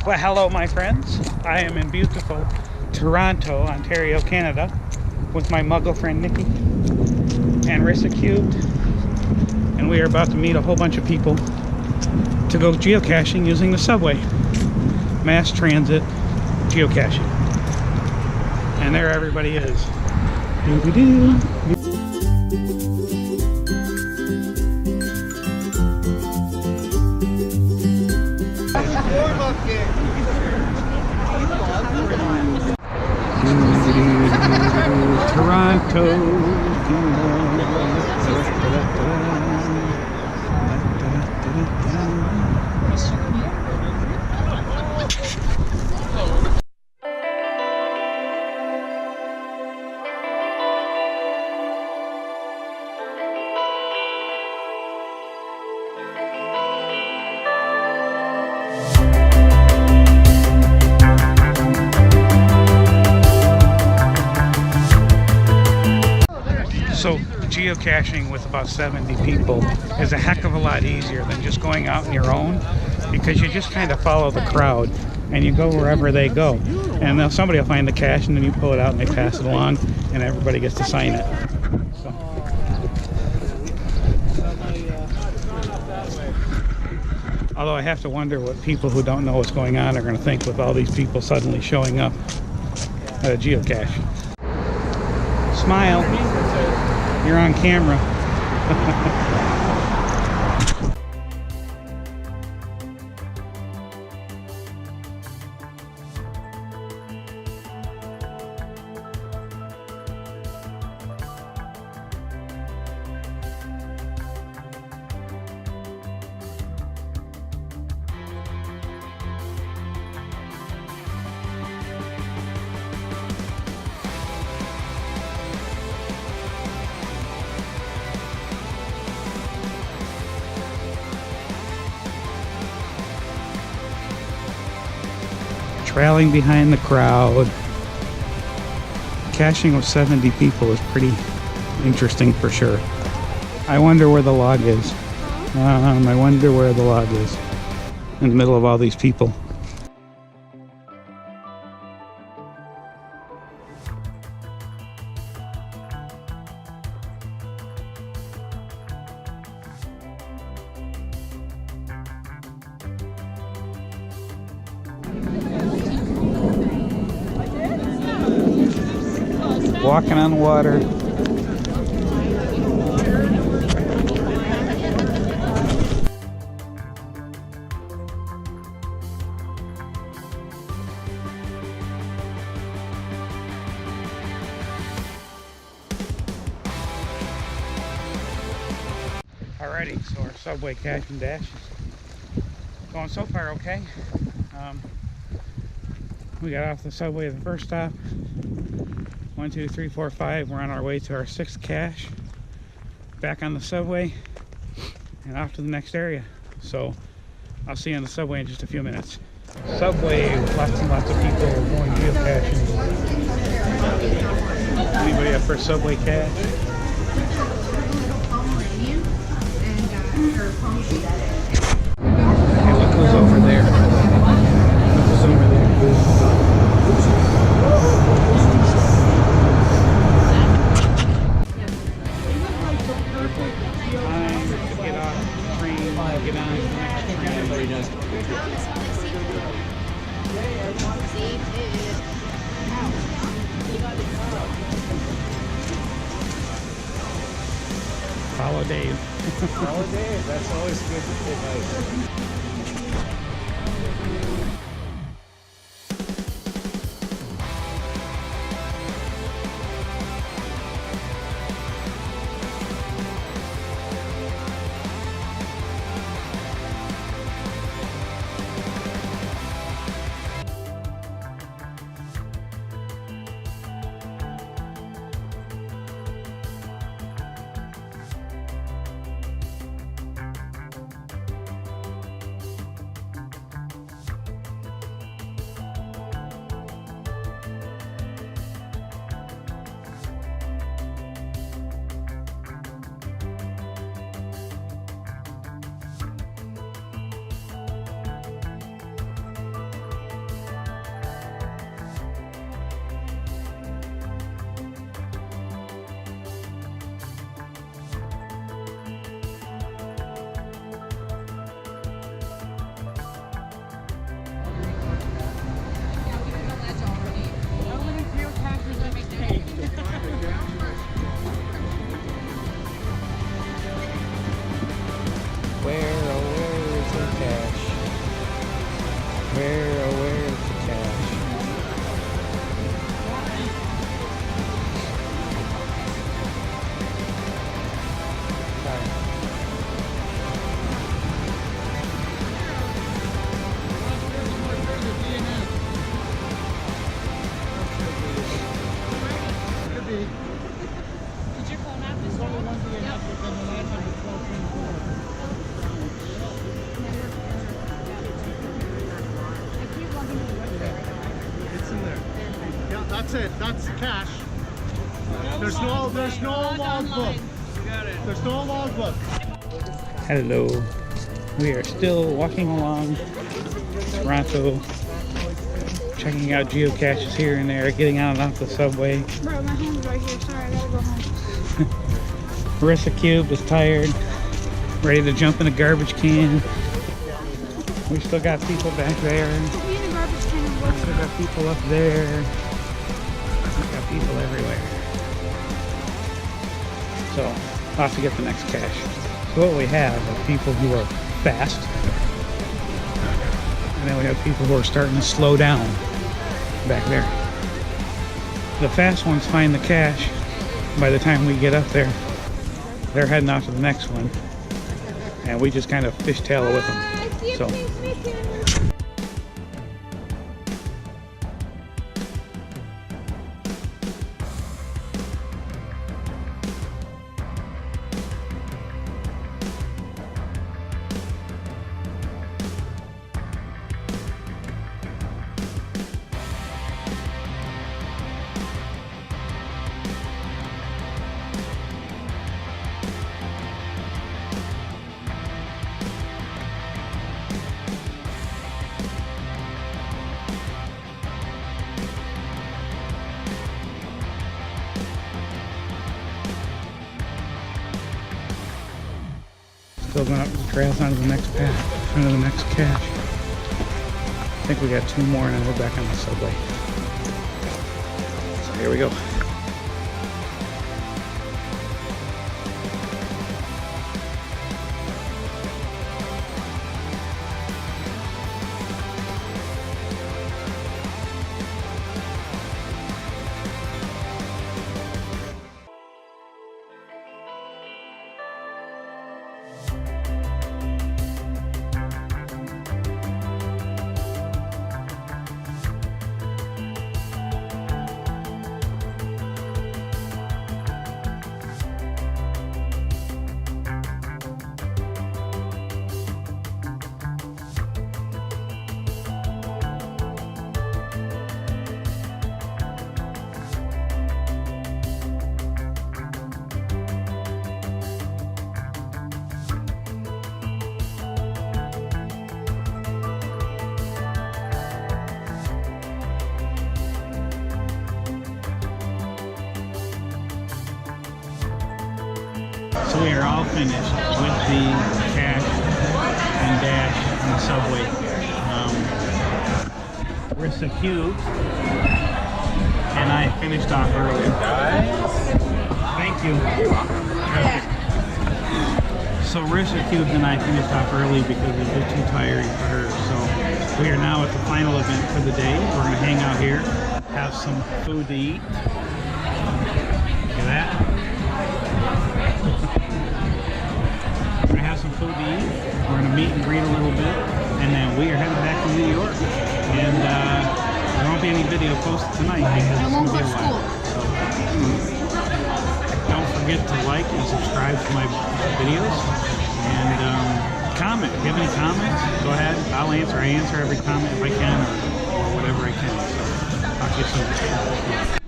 Well, hello my friends. I am in beautiful Toronto, Ontario, Canada with my muggle friend Nikki and RisaCubed, and we are about to meet a whole bunch of people to go geocaching using the subway. Mass transit geocaching. And there everybody is. Doo-doo-doo. Toronto. So geocaching with about 70 people is a heck of a lot easier than just going out on your own, because you just kind of follow the crowd and you go wherever they go, and then somebody will find the cache and then you pull it out and they pass it along and everybody gets to sign it. So. Although I have to wonder what people who don't know what's going on are going to think with all these people suddenly showing up at a geocache. Smile. You're on camera. Trailing behind the crowd. Caching with 70 people is pretty interesting for sure. I wonder where the log is. I wonder where the log is. In the middle of all these people. Walking on water. Alrighty, so our subway cache and dash is going so far okay. We got off the subway at the first stop. 1, 2, 3, 4, 5. We're on our way to our 6th cache. Back on the subway and off to the next area. So I'll see you on the subway in just a few minutes. Subway with lots and lots of people going geocaching. Anybody up for a subway cache? Hey, look who's over there. Look who's over there. Follow Dave. Follow Dave, that's always good advice. that's it. That's cache. There's no log book. There's no log book. Hello. We are still walking along Toronto, checking out geocaches here and there, getting on and off the subway. Bro, my hand's right here. Sorry, I gotta go home. RisaCubed is tired, ready to jump in a garbage can. We still got people back there. We need a garbage can. We still got people up there. We got people everywhere. So, I'll have to get the next cache. So what we have are people who are fast, and then we have people who are starting to slow down back there. The fast ones find the cache. By the time we get up there, they're heading off to the next one, and we just kind of fishtail with them. So. Still going up the trails onto the next path, onto the next cache. I think we got 2 more and then we're back on the subway. So here we go. So we are all finished with the cache and dash and the subway. RisaCubed and I finished off early. Thank you. So RisaCubed and I finished off early because it was too tiring for her. So we are now at the final event for the day. We're going to hang out here, have some food to eat. Look at that. We're going to have some food to eat. We're going to meet and greet a little bit. And then we are headed back to New York. And there won't be any video posted tonight because it's going to be a while. So don't forget to like and subscribe to my videos. And comment. If you have any comments, go ahead. I'll answer. I answer every comment if I can or whatever I can. So talk to you soon.